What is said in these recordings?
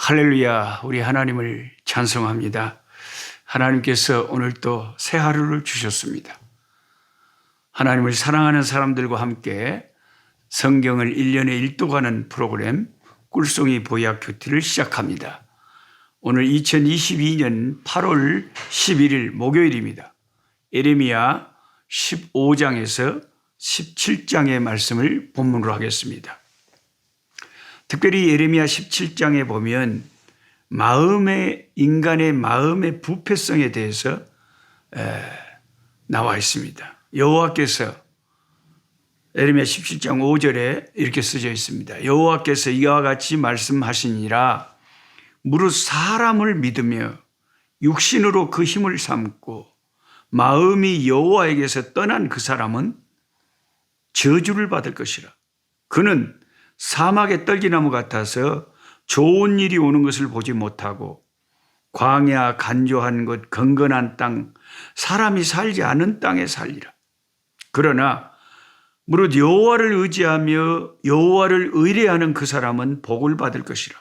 할렐루야, 우리 하나님을 찬송합니다. 하나님께서 오늘 또 새 하루를 주셨습니다. 하나님을 사랑하는 사람들과 함께 성경을 1년에 1도 가는 프로그램 꿀송이 보약 큐티를 시작합니다. 오늘 2022년 8월 11일 목요일입니다. 예레미야 15장에서 17장의 말씀을 본문으로 하겠습니다. 특별히 예레미야 17장에 보면 인간의 마음의 부패성에 대해서 나와 있습니다. 여호와께서 예레미야 17장 5절에 이렇게 쓰여 있습니다. 여호와께서 이와 같이 말씀하시니라. 무릇 사람을 믿으며 육신으로 그 힘을 삼고 마음이 여호와에게서 떠난 그 사람은 저주를 받을 것이라. 그는 사막의 떨기나무 같아서 좋은 일이 오는 것을 보지 못하고 광야 간조한 곳 건건한 땅 사람이 살지 않은 땅에 살리라. 그러나 무릇 여호와를 의지하며 여호와를 의뢰하는 그 사람은 복을 받을 것이라.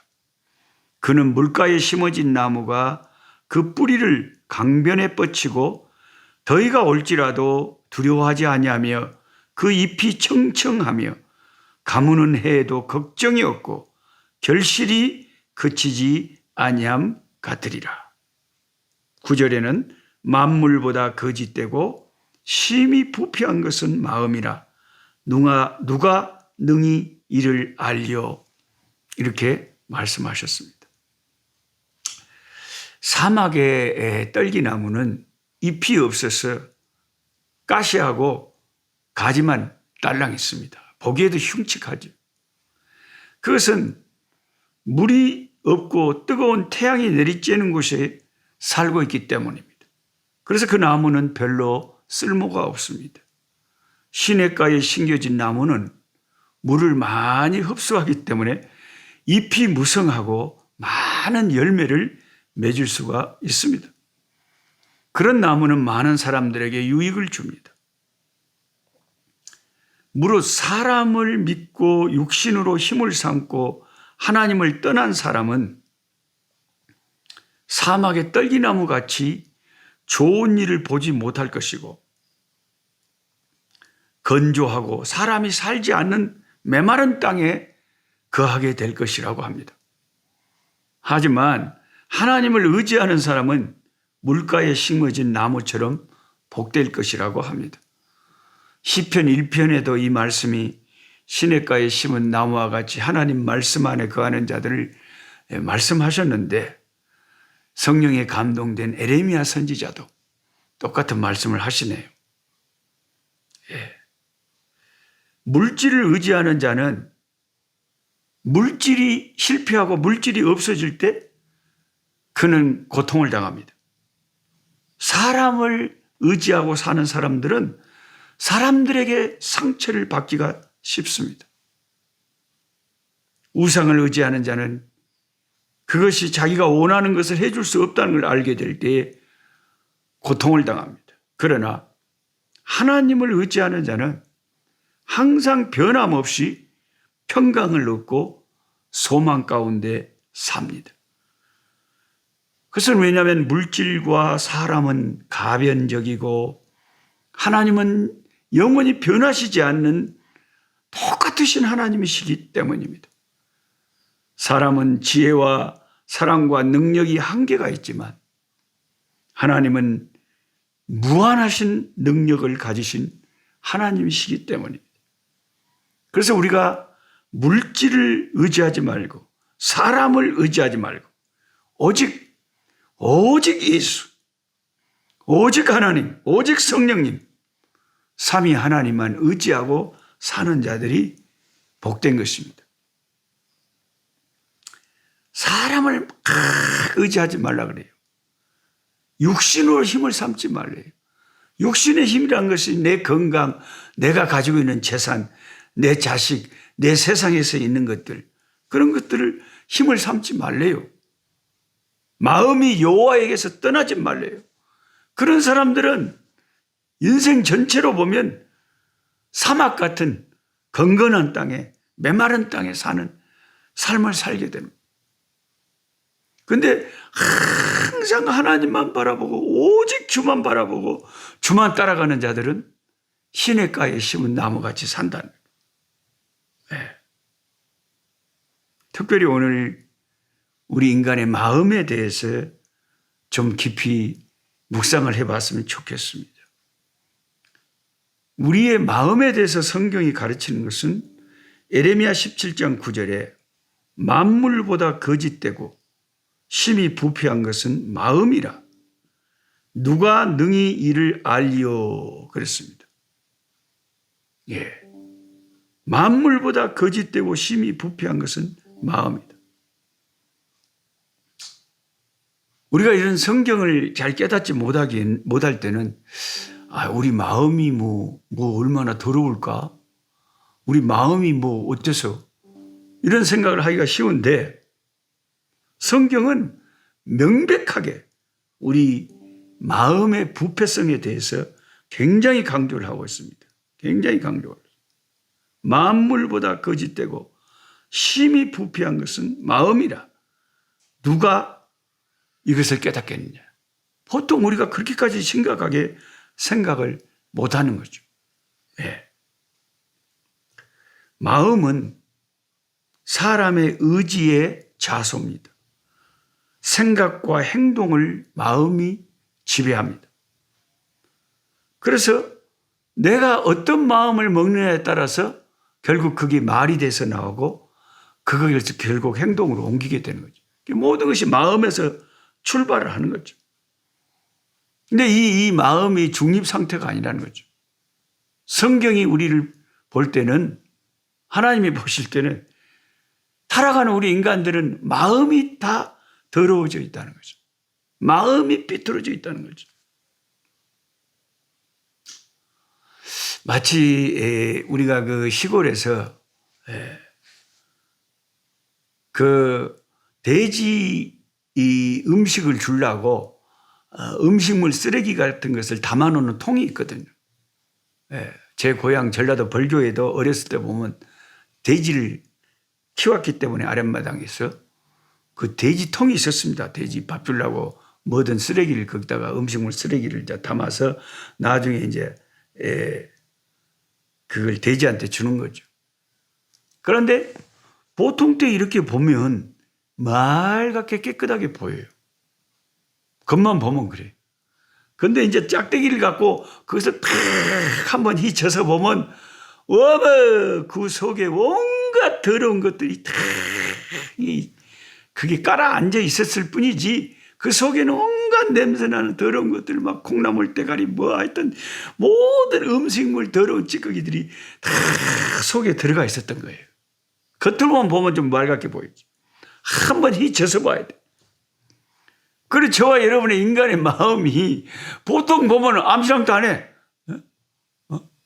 그는 물가에 심어진 나무가 그 뿌리를 강변에 뻗치고 더위가 올지라도 두려워하지 아니하며 그 잎이 청청하며 가무는 해에도 걱정이 없고 결실이 그치지 아니함 같으리라. 9절에는 만물보다 거짓되고 심히 부패한 것은 마음이라. 누가 능히 이를 알려. 이렇게 말씀하셨습니다. 사막의 떨기나무는 잎이 없어서 가시하고 가지만 딸랑했습니다. 보기에도 흉측하죠. 그것은 물이 없고 뜨거운 태양이 내리쬐는 곳에 살고 있기 때문입니다. 그래서 그 나무는 별로 쓸모가 없습니다. 시냇가에 심겨진 나무는 물을 많이 흡수하기 때문에 잎이 무성하고 많은 열매를 맺을 수가 있습니다. 그런 나무는 많은 사람들에게 유익을 줍니다. 무릇 사람을 믿고 육신으로 힘을 삼고 하나님을 떠난 사람은 사막의 떨기나무 같이 좋은 일을 보지 못할 것이고 건조하고 사람이 살지 않는 메마른 땅에 거하게 될 것이라고 합니다. 하지만 하나님을 의지하는 사람은 물가에 심어진 나무처럼 복될 것이라고 합니다. 시편 1편에도 이 말씀이 시냇가에 심은 나무와 같이 하나님 말씀 안에 거하는 자들을 말씀하셨는데 성령에 감동된 에레미야 선지자도 똑같은 말씀을 하시네요. 물질을 의지하는 자는 물질이 실패하고 물질이 없어질 때 그는 고통을 당합니다. 사람을 의지하고 사는 사람들은 사람들에게 상처를 받기가 쉽습니다. 우상을 의지하는 자는 그것이 자기가 원하는 것을 해줄 수 없다는 걸 알게 될 때에 고통을 당합니다. 그러나 하나님을 의지하는 자는 항상 변함없이 평강을 얻고 소망 가운데 삽니다. 그것은 왜냐하면 물질과 사람은 가변적이고 하나님은 영원히 변하시지 않는 똑같으신 하나님이시기 때문입니다. 사람은 지혜와 사랑과 능력이 한계가 있지만 하나님은 무한하신 능력을 가지신 하나님이시기 때문입니다. 그래서 우리가 물질을 의지하지 말고 사람을 의지하지 말고 오직 예수, 오직 하나님, 오직 성령님 삼위 하나님만 의지하고 사는 자들이 복된 것입니다. 사람을 의지하지 말라 그래요. 육신으로 힘을 삼지 말래요. 육신의 힘이란 것이 내 건강, 내가 가지고 있는 재산, 내 자식, 내 세상에서 있는 것들, 그런 것들을 힘을 삼지 말래요. 마음이 여호와에게서 떠나지 말래요. 그런 사람들은 인생 전체로 보면 사막 같은 건건한 땅에 메마른 땅에 사는 삶을 살게 됩니다. 근데 항상 하나님만 바라보고 오직 주만 바라보고 주만 따라가는 자들은 시냇가에 심은 나무같이 산다는 거예요. 네. 특별히 오늘 우리 인간의 마음에 대해서 좀 깊이 묵상을 해봤으면 좋겠습니다. 우리의 마음에 대해서 성경이 가르치는 것은 에레미야 17장 9절에 만물보다 거짓되고 심히 부패한 것은 마음이라 누가 능히 이를 알리오 그랬습니다. 예, 만물보다 거짓되고 심히 부패한 것은 마음이다. 우리가 이런 성경을 잘 깨닫지 못할 때는 우리 마음이 뭐 얼마나 더러울까? 우리 마음이 뭐 어때서? 이런 생각을 하기가 쉬운데 성경은 명백하게 우리 마음의 부패성에 대해서 굉장히 강조를 하고 있습니다. 굉장히 강조를. 만물보다 거짓되고 심히 부패한 것은 마음이라 누가 이것을 깨닫겠느냐. 보통 우리가 그렇게까지 심각하게 생각을 못하는 거죠. 네. 마음은 사람의 의지의 자소입니다. 생각과 행동을 마음이 지배합니다. 그래서 내가 어떤 마음을 먹느냐에 따라서 결국 그게 말이 돼서 나오고 그걸 결국 행동으로 옮기게 되는 거죠. 모든 것이 마음에서 출발을 하는 거죠. 근데 이 마음이 중립 상태가 아니라는 거죠. 성경이 우리를 볼 때는 하나님이 보실 때는 살아가는 우리 인간들은 마음이 다 더러워져 있다는 거죠. 마음이 삐뚤어져 있다는 거죠. 마치 우리가 그 시골에서 그 돼지 이 음식을 주려고 음식물 쓰레기 같은 것을 담아놓는 통이 있거든요. 제 고향 전라도 벌교에도 어렸을 때 보면 돼지를 키웠기 때문에 아랫마당에서 그 돼지통이 있었습니다. 돼지 밥 주려고 뭐든 쓰레기를 거기다가 음식물 쓰레기를 담아서 나중에 이제 그걸 돼지한테 주는 거죠. 그런데 보통 때 이렇게 보면 맑게 깨끗하게 보여요. 겉만 보면 그래요. 근데 이제 짝대기를 갖고 거기서 탁 한번 휘쳐서 보면 어머 그 속에 온갖 더러운 것들이 다 그게 깔아앉아 있었을 뿐이지 그 속에는 온갖 냄새나는 더러운 것들 막 콩나물 대가리 뭐 하여튼 모든 음식물 더러운 찌꺼기들이 다 속에 들어가 있었던 거예요. 겉으로만 보면 좀 맑게 보이지. 한번 휘쳐서 봐야 돼. 그리고 저와 여러분의 인간의 마음이 보통 보면 암시랑도 안 해.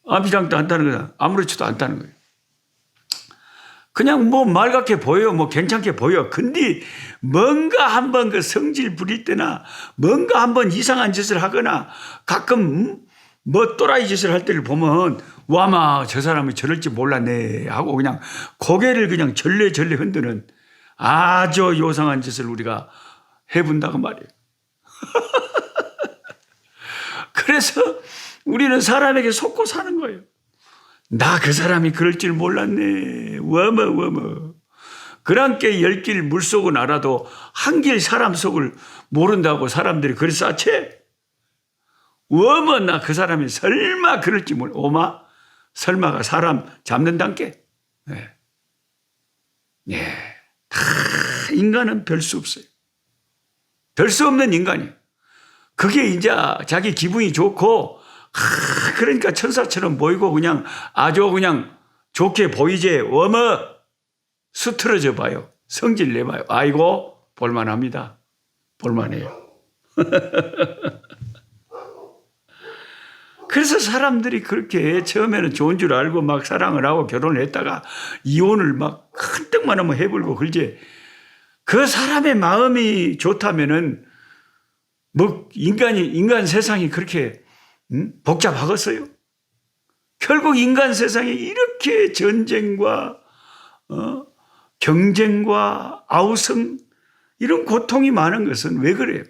암시랑도 안다는 거야. 아무렇지도 않다는 거예요. 그냥 뭐 맑게 보여, 뭐 괜찮게 보여. 근데 뭔가 한번 그 성질 부릴 때나 뭔가 한번 이상한 짓을 하거나 가끔 뭐 또라이 짓을 할 때를 보면 와마 저 사람이 저럴지 몰랐네 하고 그냥 고개를 그냥 절레절레 흔드는 아주 요상한 짓을 우리가 해본다고 말이에요. 그래서 우리는 사람에게 속고 사는 거예요. 나 그 사람이 그럴 줄 몰랐네. 워머. 그랑께 10길 물속은 알아도 한 길 사람 속을 모른다고 사람들이 그리 싸채? 워머 나 그 사람이 설마 그럴지 몰라. 오마 설마가 사람 잡는단께. 다 인간은 별 수 없어요. 별 수 없는 인간이에요. 그게 이제 자기 기분이 좋고 그러니까 천사처럼 보이고 그냥 아주 그냥 좋게 보이지. 어머 수틀어져 봐요. 성질 내봐요. 아이고 볼만합니다. 볼만해요. 그래서 사람들이 그렇게 처음에는 좋은 줄 알고 막 사랑을 하고 결혼을 했다가 이혼을 막 큰떡만 하면 해불고 그러지. 그 사람의 마음이 좋다면은 뭐 인간 세상이 그렇게 복잡하겠어요? 결국 인간 세상에 이렇게 전쟁과 경쟁과 아우성 이런 고통이 많은 것은 왜 그래요?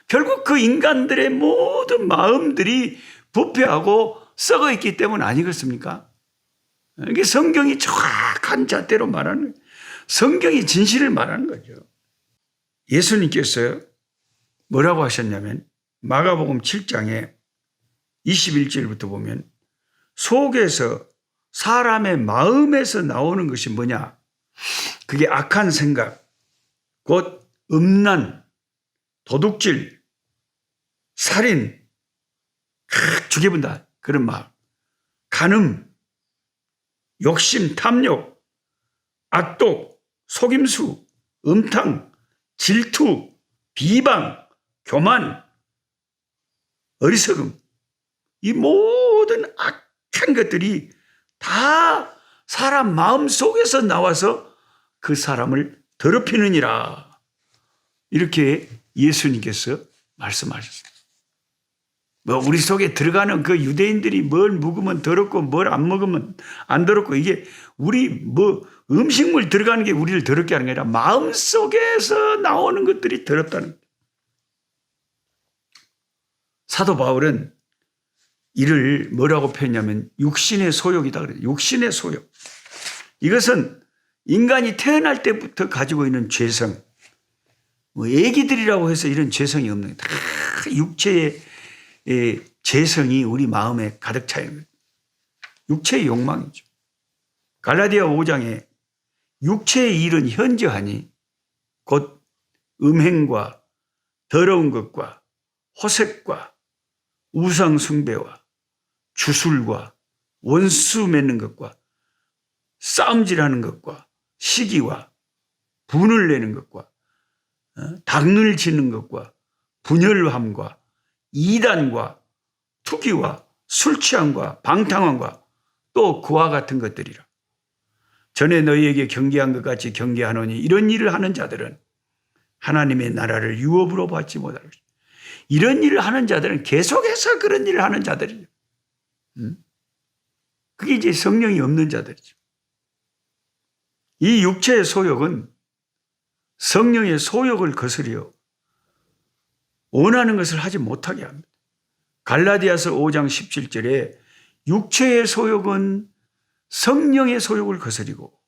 결국 그 인간들의 모든 마음들이 부패하고 썩어 있기 때문 아니겠습니까? 이게 성경이 정확한 잣대로 말하는 거예요. 성경이 진실을 말하는 거죠. 예수님께서 뭐라고 하셨냐면 마가복음 7장에 21절부터 보면 속에서 사람의 마음에서 나오는 것이 뭐냐? 그게 악한 생각, 곧 음란, 도둑질, 살인, 죽여본다 그런 마음, 간음, 욕심, 탐욕, 악독, 속임수, 음탕, 질투, 비방, 교만, 어리석음, 이 모든 악한 것들이 다 사람 마음 속에서 나와서 그 사람을 더럽히느니라. 이렇게 예수님께서 말씀하셨어요. 뭐 우리 속에 들어가는 그 유대인들이 뭘 먹으면 더럽고 뭘 안 먹으면 안 더럽고 이게 우리 뭐 음식물 들어가는 게 우리를 더럽게 하는 게 아니라 마음 속에서 나오는 것들이 더럽다는 거예요. 사도 바울은 이를 뭐라고 표현하냐면 육신의 소욕이다 그래요. 육신의 소욕. 이것은 인간이 태어날 때부터 가지고 있는 죄성. 뭐 애기들이라고 해서 이런 죄성이 없는 다 육체의 죄성이 우리 마음에 가득 차 있는 거예요. 육체의 욕망이죠. 갈라디아 5장에 육체의 일은 현저하니 곧 음행과 더러운 것과 호색과 우상 숭배와 주술과 원수 맺는 것과 싸움질하는 것과 시기와 분을 내는 것과 당을 짓는 것과 분열함과 이단과 투기와 술 취함과 방탕함과 또 그와 같은 것들이라. 전에 너희에게 경계한 것 같이 경계하노니 이런 일을 하는 자들은 하나님의 나라를 유업으로 받지 못할 것이다. 이런 일을 하는 자들은 계속해서 그런 일을 하는 자들이죠. 그게 이제 성령이 없는 자들이죠. 이 육체의 소욕은 성령의 소욕을 거스려 원하는 것을 하지 못하게 합니다. 갈라디아서 5장 17절에 육체의 소욕은 성령의 소욕을 거스리고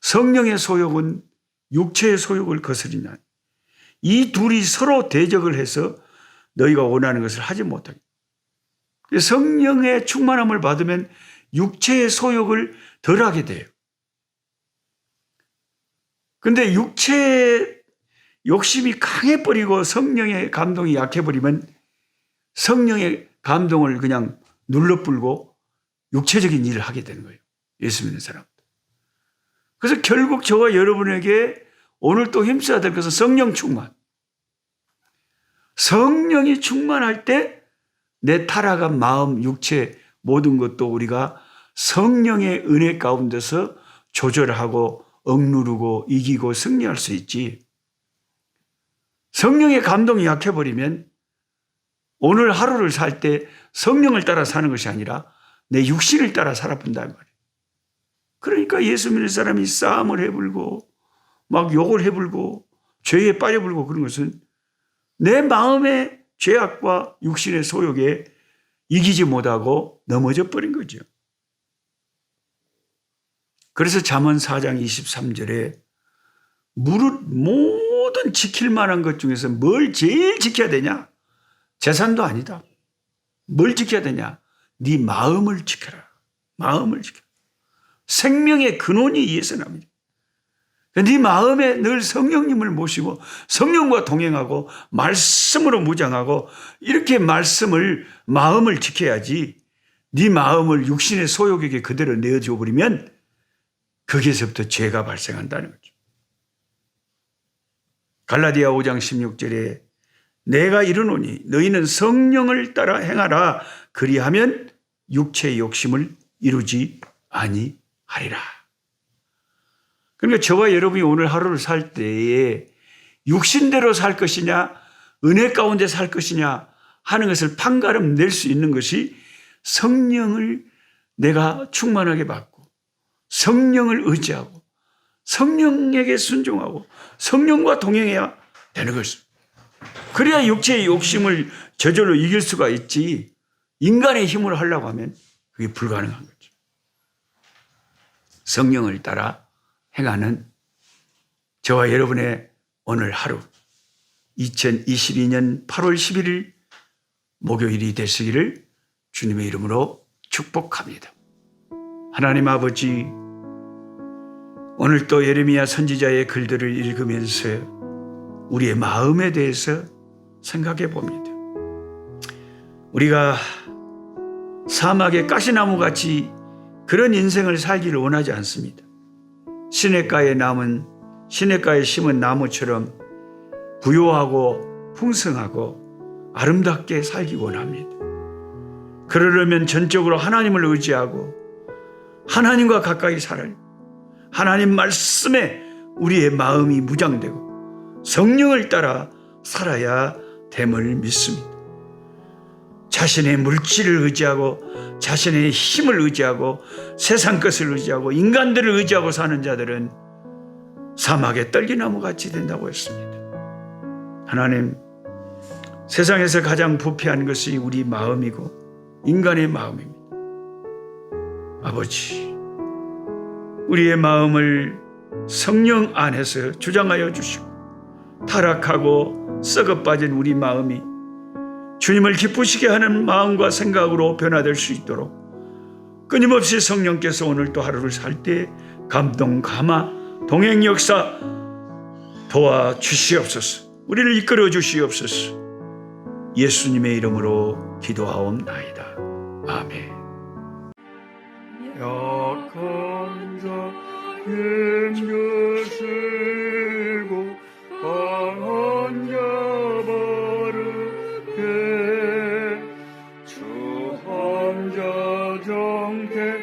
성령의 소욕은 육체의 소욕을 거스리냐. 이 둘이 서로 대적을 해서 너희가 원하는 것을 하지 못하게. 성령의 충만함을 받으면 육체의 소욕을 덜하게 돼요. 그런데 육체의 욕심이 강해버리고 성령의 감동이 약해버리면 성령의 감동을 그냥 눌러불고 육체적인 일을 하게 되는 거예요. 예수 믿는 사람들. 그래서 결국 저와 여러분에게 오늘 또 힘써야 될 것은 성령 충만. 성령이 충만할 때 내 타락한 마음, 육체 모든 것도 우리가 성령의 은혜 가운데서 조절하고 억누르고 이기고 승리할 수 있지. 성령의 감동이 약해버리면 오늘 하루를 살 때 성령을 따라 사는 것이 아니라 내 육신을 따라 살아본단 말이에요. 그러니까 예수 믿는 사람이 싸움을 해불고 막 욕을 해불고 죄에 빠져불고 그런 것은 내 마음의 죄악과 육신의 소욕에 이기지 못하고 넘어져 버린 거죠. 그래서 잠언 4장 23절에 모든 지킬 만한 것 중에서 뭘 제일 지켜야 되냐? 재산도 아니다. 뭘 지켜야 되냐? 네 마음을 지켜라. 마음을 지켜라. 생명의 근원이 이에서 납니다. 네 마음에 늘 성령님을 모시고 성령과 동행하고 말씀으로 무장하고 이렇게 마음을 지켜야지. 네 마음을 육신의 소욕에게 그대로 내어줘 버리면 거기에서부터 죄가 발생한다는 거죠. 갈라디아 5장 16절에 내가 이르노니 너희는 성령을 따라 행하라. 그리하면 육체의 욕심을 이루지 아니하리라. 그러니까 저와 여러분이 오늘 하루를 살 때에 육신대로 살 것이냐 은혜 가운데 살 것이냐 하는 것을 판가름 낼 수 있는 것이 성령을 내가 충만하게 받고 성령을 의지하고 성령에게 순종하고 성령과 동행해야 되는 것입니다. 그래야 육체의 욕심을 저절로 이길 수가 있지, 인간의 힘으로 하려고 하면 그게 불가능한 거죠. 성령을 따라 행하는 저와 여러분의 오늘 하루, 2022년 8월 11일 목요일이 되시기를 주님의 이름으로 축복합니다. 하나님 아버지, 오늘 또 예레미야 선지자의 글들을 읽으면서 우리의 마음에 대해서 생각해 봅니다. 우리가 사막의 가시나무같이 그런 인생을 살기를 원하지 않습니다. 시냇가에 심은 나무처럼 부요하고 풍성하고 아름답게 살기 원합니다. 그러려면 전적으로 하나님을 의지하고 하나님과 가까이 살아요. 하나님 말씀에 우리의 마음이 무장되고 성령을 따라 살아야 됨을 믿습니다. 자신의 물질을 의지하고 자신의 힘을 의지하고 세상 것을 의지하고 인간들을 의지하고 사는 자들은 사막의 떨기나무 같이 된다고 했습니다. 하나님, 세상에서 가장 부패한 것이 우리 마음이고 인간의 마음입니다. 아버지, 우리의 마음을 성령 안에서 주장하여 주시고 타락하고 썩어빠진 우리 마음이 주님을 기쁘시게 하는 마음과 생각으로 변화될 수 있도록 끊임없이 성령께서 오늘 또 하루를 살 때 감동, 감화, 동행 역사 도와주시옵소서. 우리를 이끌어 주시옵소서. 예수님의 이름으로 기도하옵나이다. 아멘. 약한 자 힘쓰고 강한 자 바르게 주 한 자 정케하라.